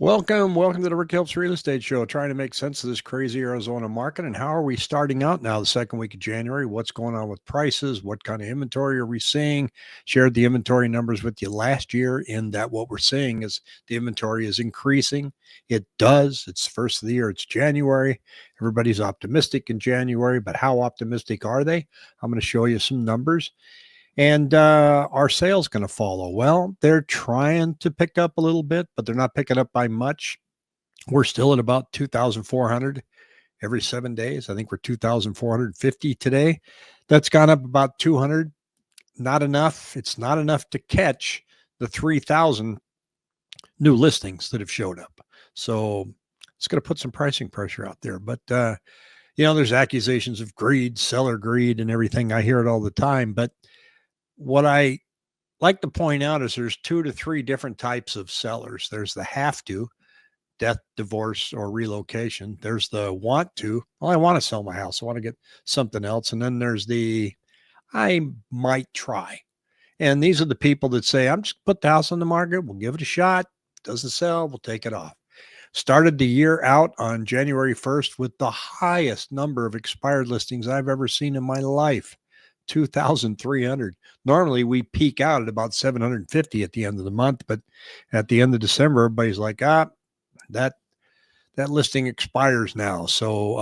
Welcome to the Rick Helps Real Estate Show, trying to make sense of this crazy Arizona market and how are we starting out now, the second week of January? What's going on with prices? What kind of inventory are we seeing? Shared the inventory numbers with you last year, in that what we're seeing is the inventory is increasing. It does. It's the first of the year. It's January. Everybody's optimistic in January, but how optimistic are they? I'm going to show you some numbers. And our sales going to follow? Well, they're trying to pick up a little bit, but they're not picking up by much. We're still at about 2,400 every 7 days. I think we're 2,450 today. That's gone up about 200. Not enough. It's not enough to catch the 3,000 new listings that have showed up. So it's going to put some pricing pressure out there. But, there's accusations of greed, seller greed, and everything. I hear it all the time. But what I like to point out is there's 2 to 3 different types of sellers. There's the have to, death, divorce, or relocation. There's the want to, well, I want to sell my house. I want to get something else. And then there's the I might try. And these are the people that say, I'm just put the house on the market. We'll give it a shot. Doesn't sell. We'll take it off. Started the year out on January 1st with the highest number of expired listings I've ever seen in my life. 2,300. Normally we peak out at about 750 at the end of the month, but at the end of December, everybody's like, that listing expires now. So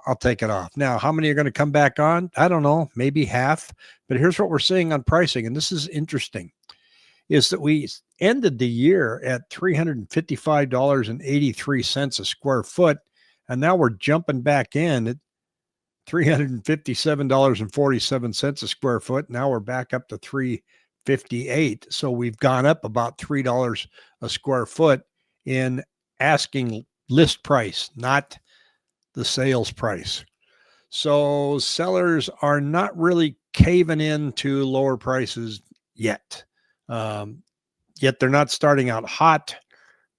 I'll take it off. Now, how many are going to come back on? I don't know, maybe half. But here's what we're seeing on pricing, and this is interesting, is that we ended the year at $355.83 a square foot, and now we're jumping back in at $357.47 a square foot. Now we're back up to $358. So we've gone up about $3 a square foot in asking list price, not the sales price. So sellers are not really caving in to lower prices yet. Yet they're not starting out hot,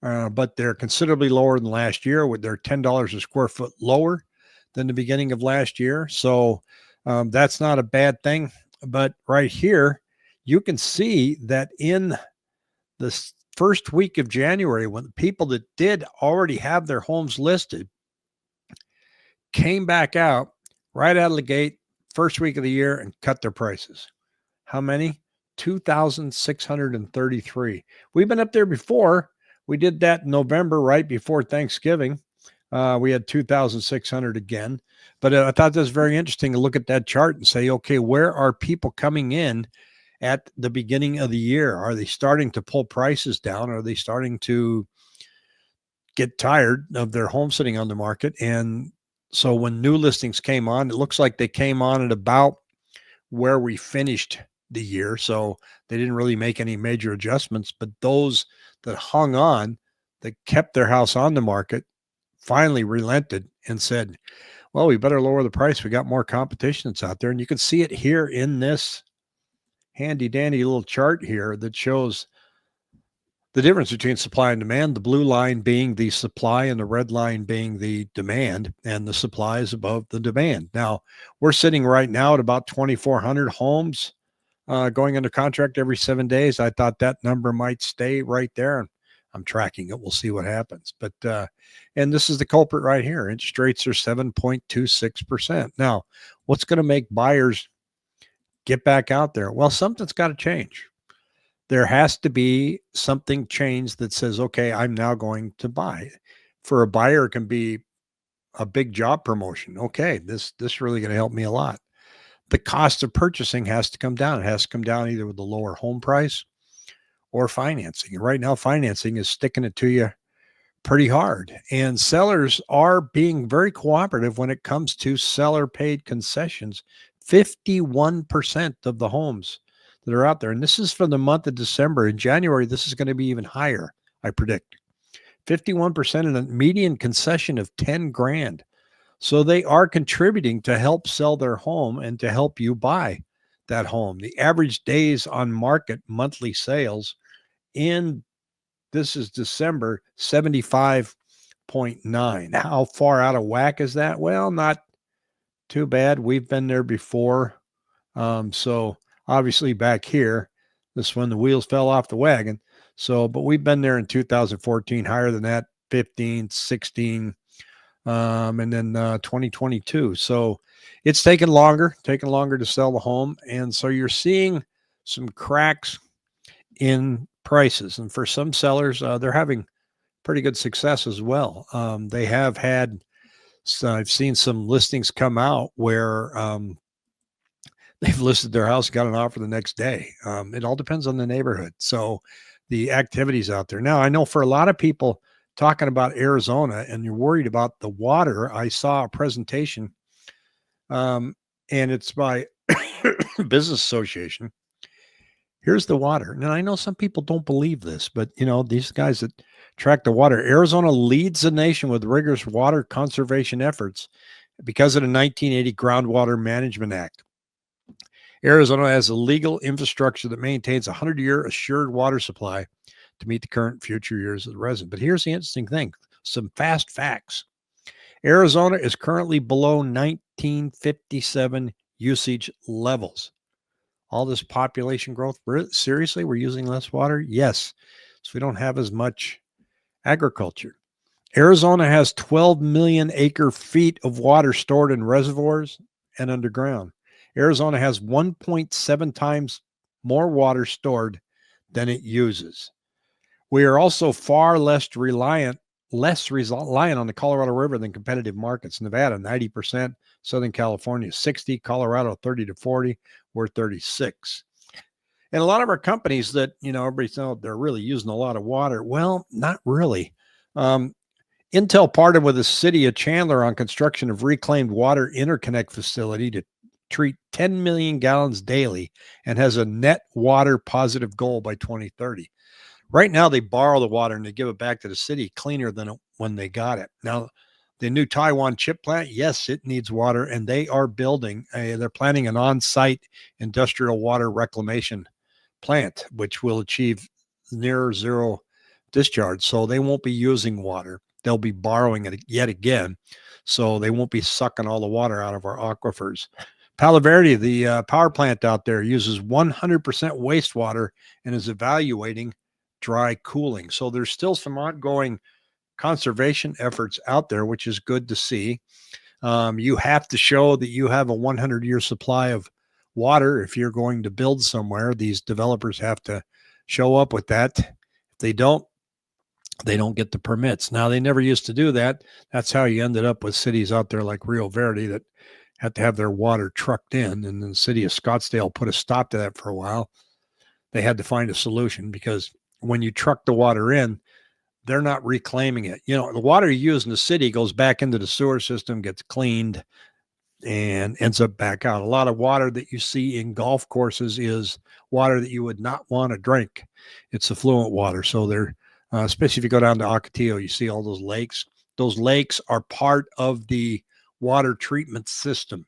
but they're considerably lower than last year. With their $10 a square foot lower than the beginning of last year. So that's not a bad thing. But right here, you can see that in the first week of January, when the people that did already have their homes listed came back out right out of the gate, first week of the year, and cut their prices. How many? 2,633. We've been up there before. We did that in November, right before Thanksgiving. We had 2,600 again. But I thought that was very interesting to look at that chart and say, okay, where are people coming in at the beginning of the year? Are they starting to pull prices down? Are they starting to get tired of their home sitting on the market? And so when new listings came on, it looks like they came on at about where we finished the year. So they didn't really make any major adjustments. But those that hung on, that kept their house on the market, finally relented and said, well, we better lower the price. We got more competition that's out there. And you can see it here in this handy dandy little chart here that shows the difference between supply and demand, the blue line being the supply and the red line being the demand, and the supply is above the demand. Now, we're sitting right now at about 2,400 homes going under contract every 7 days. I thought that number might stay right there. I'm tracking it. We'll see what happens. But, and this is the culprit right here. Interest rates are 7.26%. Now, what's going to make buyers get back out there? Well, something's got to change. There has to be something changed that says, okay, I'm now going to buy. For a buyer, it can be a big job promotion. Okay, this really going to help me a lot. The cost of purchasing has to come down. It has to come down either with the lower home price or financing. And right now, financing is sticking it to you pretty hard. And sellers are being very cooperative when it comes to seller paid concessions. 51% of the homes that are out there, and this is for the month of December. In January, this is going to be even higher, I predict. 51% and a median concession of 10 grand. So they are contributing to help sell their home and to help you buy that home. The average days on market monthly sales in, this is December, 75.9. How far out of whack is that? Well, not too bad. We've been there before. So obviously back here, this is when the wheels fell off the wagon. So, but we've been there in 2014, higher than that, 15, 16, and then 2022. So it's taken longer to sell the home. And so you're seeing some cracks in prices. And for some sellers, they're having pretty good success as well. They have had, so I've seen some listings come out where they've listed their house, got an offer the next day. It all depends on the neighborhood. So the activities out there. Now, I know for a lot of people talking about Arizona and you're worried about the water, I saw a presentation and it's by Business Association. Here's the water. Now, I know some people don't believe this, but you know, these guys that track the water, Arizona leads the nation with rigorous water conservation efforts because of the 1980 Groundwater Management Act. Arizona has a legal infrastructure that maintains a 100-year assured water supply to meet the current and future years of the resident. But here's the interesting thing, some fast facts. Arizona is currently below 1957 usage levels. All this population growth, seriously, we're using less water? Yes. So we don't have as much agriculture. Arizona has 12 million acre feet of water stored in reservoirs and underground. Arizona has 1.7 times more water stored than it uses. We are also far less reliant on the Colorado River than competitive markets. Nevada, 90%, Southern California, 60, Colorado, 30 to 40, we're 36. And a lot of our companies that, you know, everybody says they're really using a lot of water. Well, not really. Intel partnered with the city of Chandler on construction of reclaimed water interconnect facility to treat 10 million gallons daily and has a net water positive goal by 2030. Right now, they borrow the water and they give it back to the city cleaner than when they got it. Now, the new Taiwan chip plant, yes, it needs water, and they are building, they're planning an on-site industrial water reclamation plant, which will achieve near zero discharge. So they won't be using water. They'll be borrowing it yet again. So they won't be sucking all the water out of our aquifers. Palo Verde, the power plant out there, uses 100% wastewater and is evaluating dry cooling. So there's still some ongoing conservation efforts out there, which is good to see. You have to show that you have a 100-year supply of water if you're going to build somewhere. These developers have to show up with that. If they don't get the permits. Now, they never used to do that. That's how you ended up with cities out there like Rio Verde that had to have their water trucked in, and the city of Scottsdale put a stop to that for a while. They had to find a solution because when you truck the water in, they're not reclaiming it. You know, the water you use in the city goes back into the sewer system, gets cleaned, and ends up back out. A lot of water that you see in golf courses is water that you would not want to drink. It's affluent water. So they're, especially if you go down to Ocotillo, you see all those lakes. Those lakes are part of the water treatment system.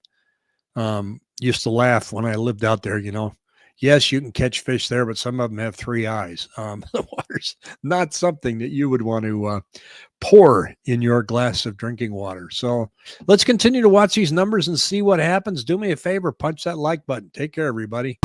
Used to laugh when I lived out there, you know. Yes, you can catch fish there, but some of them have 3 eyes. The water's not something that you would want to pour in your glass of drinking water. So let's continue to watch these numbers and see what happens. Do me a favor, punch that like button. Take care, everybody.